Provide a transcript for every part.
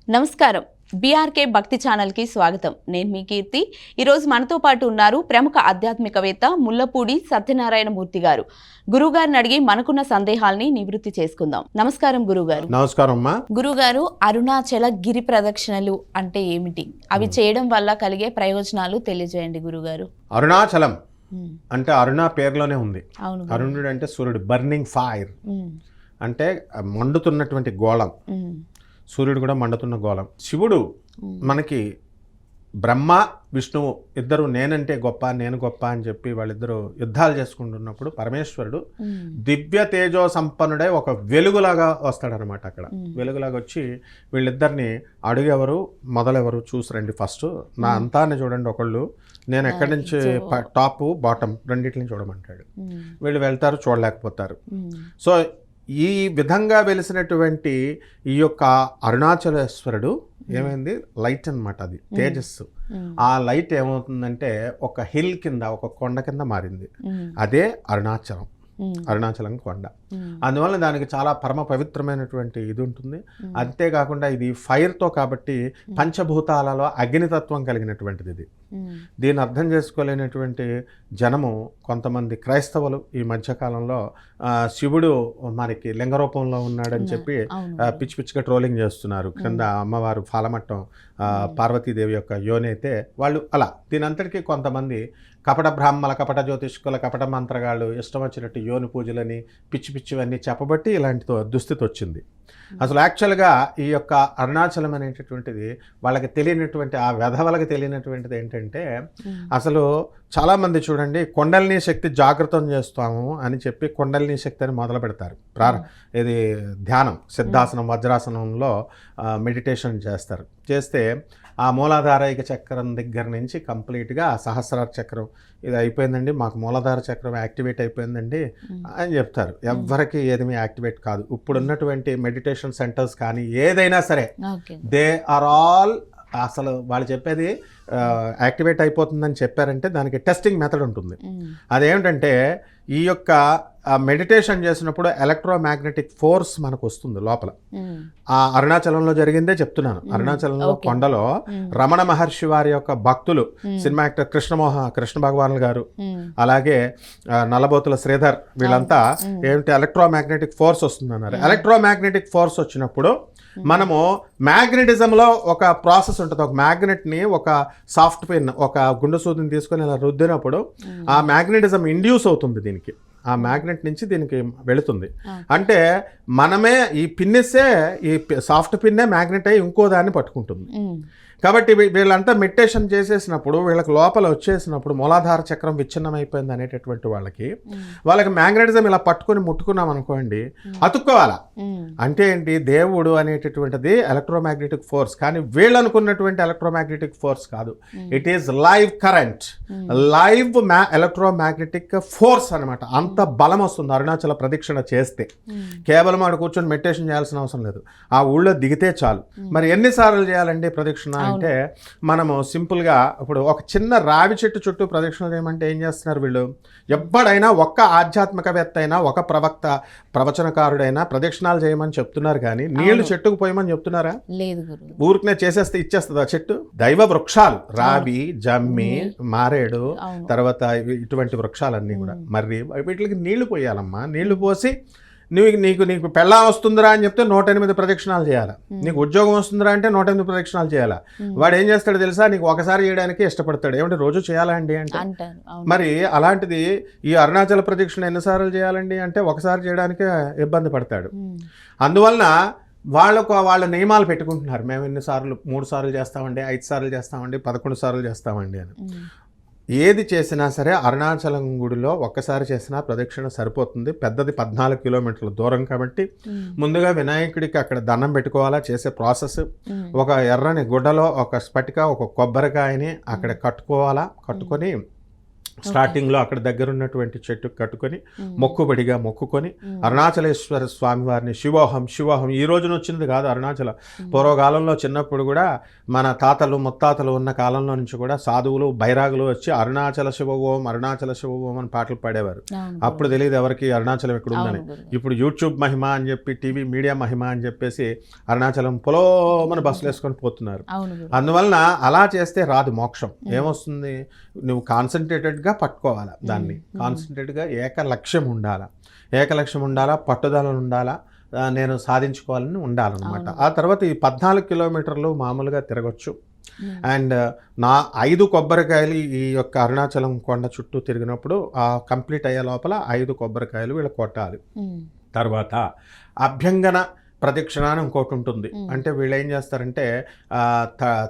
నమస్కారం. బీఆర్కే భక్తి ఛానల్కి స్వాగతం. నేను మీ కీర్తి. ఈరోజు మనతో పాటు ఉన్నారు ప్రముఖ ఆధ్యాత్మికవేత్త ముల్లపూడి సత్యనారాయణ మూర్తి గారు. గురుగారిని అడిగి మనకున్న సందేహాల్ని నివృత్తి చేసుకుందాం. నమస్కారం గురుగారు. నమస్కారం అమ్మా. గురుగారు, అరుణాచల గిరి ప్రదక్షిణలు అంటే ఏమిటి? అవి చేయడం వల్ల కలిగే ప్రయోజనాలు తెలియజేయండి గురుగారు. అరుణాచలం అంటే అరుణ పేరులోనే ఉంది. అవును. అరుణుడు అంటే సూర్యుడు, బర్నింగ్ ఫైర్ అంటే మండుతున్నటువంటి గోళం. సూర్యుడు కూడా మండుతున్న గోళం. శివుడు మనకి బ్రహ్మ విష్ణువు ఇద్దరు నేనంటే గొప్ప నేను గొప్ప అని చెప్పి వాళ్ళిద్దరూ యుద్ధాలు చేసుకుంటున్నప్పుడు పరమేశ్వరుడు దివ్య తేజో సంపన్నుడై ఒక వెలుగులాగా వస్తాడనమాట. అక్కడ వెలుగులాగా వచ్చి వీళ్ళిద్దరిని అడుగెవరు మొదలెవరు చూసిరండి, ఫస్ట్ నా అంతాన్ని చూడండి ఒకళ్ళు, నేను ఎక్కడి నుంచి టాప్ బాటమ్ రెండింటిని చూడమంటాడు. వీళ్ళు వెళ్తారు, చూడలేకపోతారు. సో ఈ విధంగా వెలిసినటువంటి ఈ యొక్క అరుణాచలేశ్వరుడు ఏమైంది, లైట్ అన్నమాట, అది తేజస్సు. ఆ లైట్ ఏమవుతుందంటే ఒక హిల్ కింద, ఒక కొండ కింద మారింది. అదే అరుణాచలం, అరుణాచలం కొండ. అందువల్ల దానికి చాలా పరమ పవిత్రమైనటువంటి ఇది ఉంటుంది. అంతేకాకుండా ఇది ఫైర్తో కాబట్టి పంచభూతాలలో అగ్నితత్వం కలిగినటువంటిది ఇది. దీన్ని అర్థం చేసుకోలేనటువంటి జనము కొంతమంది క్రైస్తవులు ఈ మధ్యకాలంలో శివుడు మనకి లింగ రూపంలో ఉన్నాడని చెప్పి పిచ్చి పిచ్చిగా ట్రోలింగ్ చేస్తున్నారు. క్రింద అమ్మవారు ఫాలమట్టం పార్వతీదేవి యొక్క యోని అయితే వాళ్ళు అలా. దీని అంతటికీ కొంతమంది కపట బ్రాహ్మల, కపట జ్యోతిష్కుల, కపట మంత్రగాళ్ళు ఇష్టం వచ్చినట్టు యోని పూజలని పిచ్చి పిచ్చివన్నీ చెప్పబట్టి ఇలాంటి దుస్థితి వచ్చింది. అసలు యాక్చువల్గా ఈ యొక్క అరుణాచలం అనేటటువంటిది వాళ్ళకి తెలియనటువంటి, ఆ వెధవలకి తెలియనటువంటిది ఏంటంటే, అసలు చాలామంది చూడండి కొండలిని శక్తి జాగృతం చేస్తాము అని చెప్పి కొండలిని శక్తి అని మొదలు పెడతారు. ఇది ధ్యానం, సిద్ధాసనం, వజ్రాసనంలో మెడిటేషన్ చేస్తారు. చేస్తే ఆ మూలాధారైక చక్రం దగ్గర నుంచి కంప్లీట్గా సహస్రార చక్రం ఇది అయిపోయిందండి, మాకు మూలాధార చక్రం యాక్టివేట్ అయిపోయిందండి అని చెప్తారు. ఎవ్వరికి ఏదేమీ యాక్టివేట్ కాదు. ఇప్పుడున్నటువంటి మెడిటేషన్ సెంటర్స్ కానీ ఏదైనా సరే దే ఆర్ ఆల్, అసలు వాళ్ళు చెప్పేది యాక్టివేట్ అయిపోతుందని చెప్పారంటే దానికి టెస్టింగ్ మెథడ్ ఉంటుంది. అదేమిటంటే ఈ యొక్క మెడిటేషన్ చేసినప్పుడు ఎలక్ట్రోమాగ్నెటిక్ ఫోర్స్ మనకు వస్తుంది లోపల. ఆ అరుణాచలంలో జరిగిందే చెప్తున్నాను. అరుణాచలంలో కొండలో రమణ మహర్షి వారి యొక్క భక్తులు, సినిమా యాక్టర్ కృష్ణ భగవాన్ గారు, అలాగే నల్లబోతుల శ్రీధర్, వీళ్ళంతా ఏమిటి ఎలక్ట్రోమాగ్నెటిక్ ఫోర్స్ వస్తుంది అన్నారు. ఎలక్ట్రోమాగ్నెటిక్ ఫోర్స్ వచ్చినప్పుడు మనము మ్యాగ్నెటిజంలో ఒక ప్రాసెస్ ఉంటుంది. ఒక మ్యాగ్నెట్ని, ఒక సాఫ్ట్ పిన్, ఒక గుండు సూదిని తీసుకొని ఇలా రుద్దినప్పుడు ఆ మ్యాగ్నెటిజం ఇండ్యూస్ అవుతుంది దీనికి. ఆ మ్యాగ్నెట్ నుంచి దీనికి వెళుతుంది. అంటే మనమే ఈ పిన్నిస్తే, ఈ సాఫ్ట్ పిన్నే మ్యాగ్నెట్ అయ్యి ఇంకో దాన్ని పట్టుకుంటుంది. కాబట్టి వీళ్ళంతా మెడిటేషన్ చేసేసినప్పుడు వీళ్ళకి లోపల వచ్చేసినప్పుడు మూలాధార చక్రం విచ్ఛిన్నమైపోయింది అనేటటువంటి వాళ్ళకి మ్యాగ్నెటిజం ఇలా పట్టుకొని ముట్టుకున్నాం అనుకోండి, అతుక్కోవాలా. అంటే ఏంటి, దేవుడు అనేటటువంటిది ఎలక్ట్రోమాగ్నెటిక్ ఫోర్స్, కానీ వీళ్ళు అనుకున్నటువంటి ఎలక్ట్రోమాగ్నెటిక్ ఫోర్స్ కాదు. It is live current, live electromagnetic force అనమాట. అంత బలం వస్తుంది అరుణాచల ప్రదక్షిణ చేస్తే. కేవలం ఆడ కూర్చొని మెడిటేషన్ చేయాల్సిన అవసరం లేదు, ఆ ఊళ్ళో దిగితే చాలు. మరి ఎన్నిసార్లు చేయాలండి ప్రదక్షిణ అంటే, మనము సింపుల్గా ఇప్పుడు ఒక చిన్న రావి చెట్టు చుట్టూ ప్రదక్షిణ చేయమంటే ఏం చేస్తున్నారు వీళ్ళు? ఎప్పుడైనా ఒక్క ఆధ్యాత్మికవేత్త అయినా, ఒక ప్రవక్త, ప్రవచనకారుడైనా ప్రదక్షిణాలు చేయమని చెప్తున్నారు, కానీ నీళ్లు చెట్టుకు పోయమని చెప్తున్నారా? లేదు. ఊరికనే చేసేస్తే ఇచ్చేస్తుందా చెట్టు? దైవ వృక్షాలు, రావి, జమ్మి, మారేడు, తర్వాత ఇటువంటి వృక్షాలన్నీ కూడా. మరి వీటికి నీళ్లు పోయాలమ్మా. నీళ్లు పోసి నీకు పెళ్ళా వస్తుందిరా అని చెప్తే 108 ప్రదక్షిణాలు చేయాలా. నీకు ఉద్యోగం వస్తుందిరా అంటే 108 ప్రదక్షిణాలు చేయాలా. వాడు ఏం చేస్తాడు తెలుసా, నీకు ఒకసారి చేయడానికి ఇష్టపడతాడు. ఏమంటే రోజు చేయాలండి అంటే, మరి అలాంటిది ఈ అరుణాచల ప్రదక్షిణ ఎన్నిసార్లు చేయాలండి అంటే ఒకసారి చేయడానికి ఇబ్బంది పడతాడు. అందువలన వాళ్ళ నియమాలు పెట్టుకుంటున్నారు. మేము ఎన్నిసార్లు, 3 సార్లు చేస్తామండి, 5 సార్లు చేస్తామండి, 11 సార్లు చేస్తామండి అని. ఏది చేసినా సరే అరుణాచలం గుడిలో ఒక్కసారి చేసినా ప్రదక్షిణ సరిపోతుంది. పెద్దది 14 కిలోమీటర్ల దూరం కాబట్టి ముందుగా వినాయకుడికి అక్కడ దండం పెట్టుకోవాలా. చేసే ప్రాసెస్, ఒక ఎర్రని గుడ్డలో ఒక స్ఫటిక, ఒక కొబ్బరికాయని అక్కడ కట్టుకోవాలా. కట్టుకొని స్టార్టింగ్లో అక్కడ దగ్గర ఉన్నటువంటి చెట్టు కట్టుకొని మొక్కుబడిగా మొక్కుకొని అరుణాచలేశ్వర స్వామి వారిని శివోహం శివోహం ఈ రోజున వచ్చింది కాదు అరుణాచలం. పూర్వకాలంలో చిన్నప్పుడు కూడా మన తాతలు ముత్తాతలు ఉన్న కాలంలో నుంచి కూడా సాధువులు బైరాగులు వచ్చి అరుణాచల శివోహం అరుణాచల శివోహం అని పాటలు పాడేవారు. అప్పుడు తెలియదు ఎవరికి అరుణాచలం ఎక్కడ ఉందని. ఇప్పుడు యూట్యూబ్ మహిమ అని చెప్పి టీవీ మీడియా మహిమ అని చెప్పేసి అరుణాచలం పొలోమని బస్సులు వేసుకొని పోతున్నారు. అందువలన అలా చేస్తే రాదు మోక్షం. ఏమొస్తుంది, నువ్వు కాన్సన్ట్రేటెడ్గా పట్టుకోవాలా దాన్ని, కాన్సన్ట్రేట్గా ఏకలక్ష్యం ఉండాలా, పట్టుదల ఉండాలా, నేను సాధించుకోవాలని ఉండాలన్నమాట. ఆ తర్వాత ఈ 14 కిలోమీటర్లు మామూలుగా తిరగచ్చు. అండ్ 5 కొబ్బరికాయలు ఈ యొక్క అరుణాచలం కొండ చుట్టూ తిరిగినప్పుడు కంప్లీట్ అయ్యే లోపల 5 కొబ్బరికాయలు వీళ్ళు కొట్టాలి. తర్వాత అభ్యంగన ప్రదక్షిణ అని ఇంకోటి ఉంటుంది. అంటే వీళ్ళు ఏం చేస్తారంటే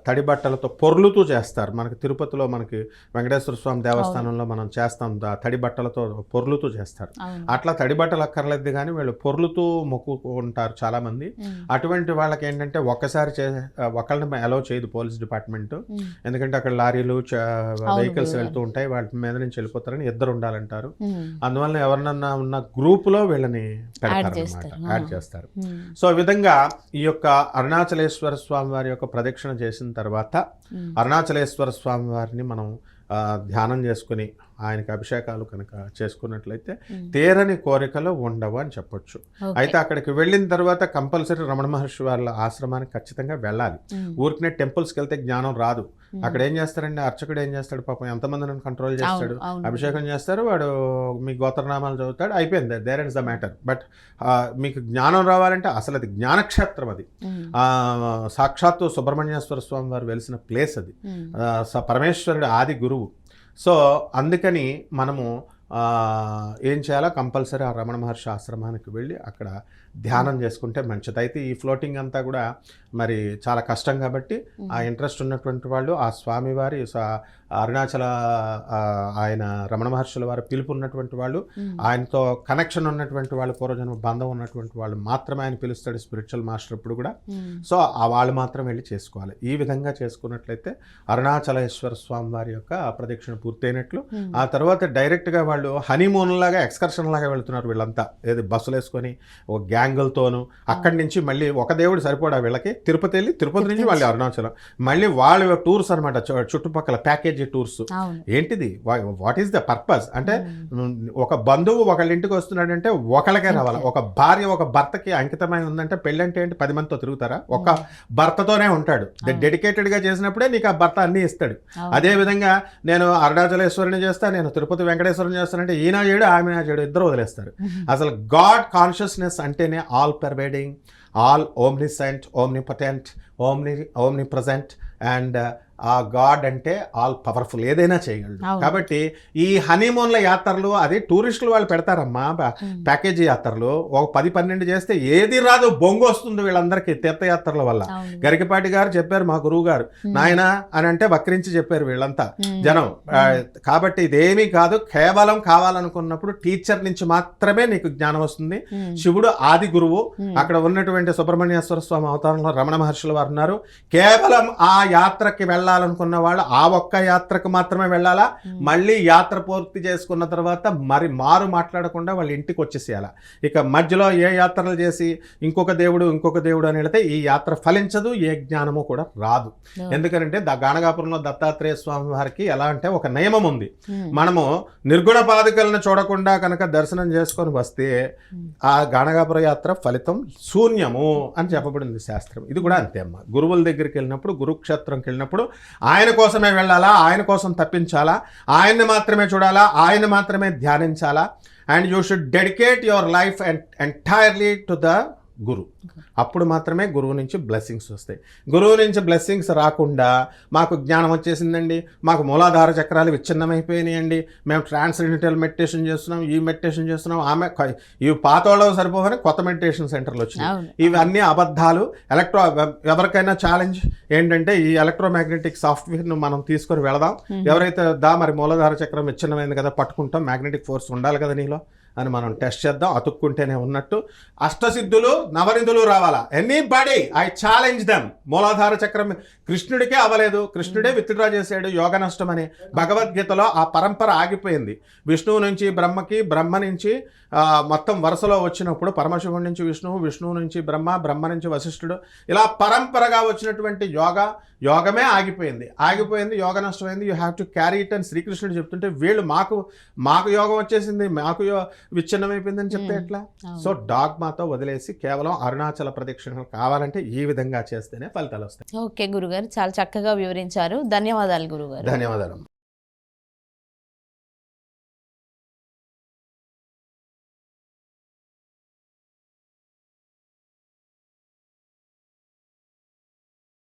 తడి బట్టలతో పొర్లుతూ చేస్తారు. మనకి తిరుపతిలో మనకి వెంకటేశ్వర స్వామి దేవస్థానంలో మనం చేస్తాం, తడి బట్టలతో పొర్లుతూ చేస్తారు. అట్లా తడి బట్టలు అక్కర్లేదు కానీ వీళ్ళు పొర్లుతూ మొక్కుకుంటారు చాలామంది. అటువంటి వాళ్ళకి ఏంటంటే ఒకళ్ళని అలౌ చేయదు పోలీస్ డిపార్ట్మెంట్. ఎందుకంటే అక్కడ లారీలు వెహికల్స్ వెళ్తూ ఉంటాయి, వాటి మీద నుంచి వెళ్ళిపోతారని ఇద్దరు ఉండాలంటారు. అందువల్ల ఎవరినన్నా ఉన్న గ్రూపులో వీళ్ళని పెడతారు, యాడ్ చేస్తారు. సో ఈ విధంగా ఈ యొక్క అరుణాచలేశ్వర స్వామి వారి యొక్క ప్రదక్షిణ చేసిన తర్వాత అరుణాచలేశ్వర స్వామి వారిని మనం ధ్యానం చేసుకుని ఆయనకి అభిషేకాలు కనుక చేసుకున్నట్లయితే తీరని కోరికలు ఉండవు అని చెప్పొచ్చు. అయితే అక్కడికి వెళ్ళిన తర్వాత కంపల్సరీ రమణ మహర్షి వాళ్ళ ఆశ్రమానికి ఖచ్చితంగా వెళ్ళాలి. ఊరికనే టెంపుల్స్కి వెళ్తే జ్ఞానం రాదు. అక్కడ ఏం చేస్తారండి, అర్చకుడు ఏం చేస్తాడు, పాపం ఎంతమందిని కంట్రోల్ చేస్తాడు, అభిషేకం చేస్తారు, వాడు మీ గోత్రనామాలు చదువుతాడు, అయిపోయింది, there is the matter. But మీకు జ్ఞానం రావాలంటే అసలు అది జ్ఞానక్షేత్రం, అది సాక్షాత్తు సుబ్రహ్మణ్యేశ్వర స్వామి వారు వెలిసిన ప్లేస్, అది పరమేశ్వరుడు ఆది గురువు. సో అందుకని మనము ఏం చేయాలో కంపల్సరీ ఆ రమణ మహర్షి ఆశ్రమానికి వెళ్ళి అక్కడ ధ్యానం చేసుకుంటే మంచిది. అయితే ఈ ఫ్లోటింగ్ అంతా కూడా మరి చాలా కష్టం కాబట్టి ఆ ఇంట్రెస్ట్ ఉన్నటువంటి వాళ్ళు ఆ స్వామివారి అరుణాచల ఆయన రమణ మహర్షుల వారి పిలుపు ఉన్నటువంటి వాళ్ళు, ఆయనతో కనెక్షన్ ఉన్నటువంటి వాళ్ళు, పూర్వజన్మ బంధం ఉన్నటువంటి వాళ్ళు మాత్రమే ఆయన పిలుస్తాడు స్పిరిచువల్ మాస్టర్ ఇప్పుడు కూడా. సో ఆ వాళ్ళు మాత్రం వెళ్ళి చేసుకోవాలి. ఈ విధంగా చేసుకున్నట్లయితే అరుణాచలేశ్వర స్వామి వారి యొక్క ప్రదక్షిణ పూర్తయినట్లు. ఆ తర్వాత డైరెక్ట్గా వాళ్ళు హనీమూన్ లాగా ఎక్స్కర్షన్ లాగా వెళ్తున్నారు వీళ్ళంతా, ఏది బస్సులు వేసుకొని ఒక గ్యాంగులతోనూ. అక్కడి నుంచి మళ్ళీ ఒక దేవుడు సరిపోడా వీళ్ళకి, తిరుపతి వెళ్ళి తిరుపతి నుంచి మళ్ళీ అరుణాచలం, మళ్ళీ వాళ్ళ టూర్స్ అనమాట, చుట్టుపక్కల ప్యాకేజీ టూర్స్. ఏంటిది, వాట్ ఈస్ ద పర్పస్ అంటే, ఒక బంధువు ఒకళ్ళ ఇంటికి వస్తున్నాడంటే ఒకళ్ళకే రావాలి. ఒక భార్య ఒక భర్తకి అంకితమై ఉందంటే పెళ్ళి అంటే ఏంటి, 10 మందితో తిరుగుతారా? ఒక భర్తతోనే ఉంటాడు. డెడికేటెడ్గా చేసినప్పుడే నీకు ఆ భర్త అన్నీ ఇస్తాడు. అదే విధంగా నేను అరుణాచలేశ్వరుని చేస్తా, నేను తిరుపతి వెంకటేశ్వరుని చేస్తానంటే ఈయన చేయడు ఆమె చేయడు, ఇద్దరు వదిలేస్తారు. అసలు గాడ్ కాన్షియస్నెస్ అంటేనే ఆల్ పర్వేడింగ్, ఆల్ ఓమ్నిసెంట్, ఓమ్నిపొటెంట్, ఓమ్నిప్రెజెంట్ అండ్ ఆ గాడ్ అంటే ఆల్ పవర్ఫుల్, ఏదైనా చేయగలడు. కాబట్టి ఈ హనీమూన్ల యాత్రలు అది టూరిస్టులు వాళ్ళు పెడతారమ్మా, ప్యాకేజీ యాత్రలు. ఒక 10-12 చేస్తే ఏది రాదు, బొంగు వస్తుంది వీళ్ళందరికీ తీర్థయాత్రల వల్ల. గరికపాటి గారు చెప్పారు, మా గురువు గారు, నాయన అని అంటే వక్రించి చెప్పారు వీళ్ళంతా జనం. కాబట్టి ఇదేమీ కాదు, కేవలం కావాలనుకున్నప్పుడు టీచర్ నుంచి మాత్రమే నీకు జ్ఞానం వస్తుంది. శివుడు ఆది గురువు, అక్కడ ఉన్నటువంటి సుబ్రహ్మణ్యేశ్వర స్వామి అవతారంలో రమణ మహర్షుల వారు ఉన్నారు. కేవలం ఆ యాత్రకి వెళ్ళాలనుకున్న వాళ్ళు ఆ ఒక్క యాత్రకు మాత్రమే వెళ్ళాలా. మళ్ళీ యాత్ర పూర్తి చేసుకున్న తర్వాత మారు మాట్లాడకుండా వాళ్ళ ఇంటికి వచ్చేసేయాల. ఇక మధ్యలో ఏ యాత్రలు చేసి ఇంకొక దేవుడు అని వెళితే ఈ యాత్ర ఫలించదు, ఏ జ్ఞానము కూడా రాదు. ఎందుకంటే గాణగాపురంలో దత్తాత్రేయ స్వామి వారికి ఎలా అంటే ఒక నియమం ఉంది, మనము నిర్గుణ పాదుకలను చూడకుండా కనుక దర్శనం చేసుకొని వస్తే ఆ గాణగాపుర యాత్ర ఫలితం శూన్యము అని చెప్పబడింది శాస్త్రం. ఇది కూడా అంతే అమ్మ. గురువుల దగ్గరికి వెళ్ళినప్పుడు, గురుక్షేత్రంకి వెళ్ళినప్పుడు ఆయన కోసమే వెళ్ళాలా, ఆయన కోసం తప్పించాలా, ఆయన్ని మాత్రమే చూడాలా, ఆయన మాత్రమే ధ్యానించాలా. And you should dedicate your life entirely to the guru. అప్పుడు మాత్రమే గురువు నుంచి బ్లెస్సింగ్స్ వస్తాయి. గురువు నుంచి బ్లెస్సింగ్స్ రాకుండా మాకు జ్ఞానం వచ్చేసిందండి, మాకు మూలాధార చక్రాలు విచ్ఛిన్నమైపోయినాయండి, మేము ట్రాన్స్జెండెంటల్ మెడిటేషన్ చేస్తున్నాం, ఈ మెడిటేషన్ చేస్తున్నాం, ఆమె ఇవి పాతోళ్ళవి సరిపోవని కొత్త మెడిటేషన్ సెంటర్లు వచ్చినాయి. ఇవన్నీ అబద్ధాలు. ఎవరికైనా ఛాలెంజ్ ఏంటంటే ఈ ఎలక్ట్రోమాగ్నెటిక్ సాఫ్ట్వేర్ను మనం తీసుకొని వెళదాం. ఎవరైతే మరి మూలాధార చక్రం విచ్ఛిన్నమైంది కదా, పట్టుకుంటాం, మ్యాగ్నెటిక్ ఫోర్స్ ఉండాలి కదా నీలో, అని మనం టెస్ట్ చేద్దాం. అతుక్కుంటేనే ఉన్నట్టు. అష్టసిద్ధులు నవనిధులు రావాలా? Anybody I challenge them. మూలాధార చక్రం కృష్ణుడికే అవ్వలేదు, కృష్ణుడే విత్డ్రా చేశాడు యోగ నష్టం అని. భగవద్గీతలో ఆ పరంపర ఆగిపోయింది. విష్ణువు నుంచి బ్రహ్మకి, బ్రహ్మ నుంచి మొత్తం వరుసలో వచ్చినప్పుడు పరమశివుడి నుంచి విష్ణువు, విష్ణువు నుంచి బ్రహ్మ, బ్రహ్మ నుంచి వశిష్ఠుడు, ఇలా పరంపరగా వచ్చినటువంటి యోగమే ఆగిపోయింది. యోగ నష్టమైంది. You have to carry it అని శ్రీకృష్ణుడు చెప్తుంటే వీళ్ళు మాకు యోగం వచ్చేసింది, మాకు విచ్ఛిన్నమైపోయిందని చెప్తే ఎట్లా? సో డాగ్మాతో వదిలేసి కేవలం అరుణాచల ప్రదక్షిణలు కావాలంటే ఈ విధంగా చేస్తేనే ఫలితాలు వస్తాయి. ఓకే గురుగారు, చాలా చక్కగా వివరించారు. ధన్యవాదాలు గురుగారు. ధన్యవాదాలు.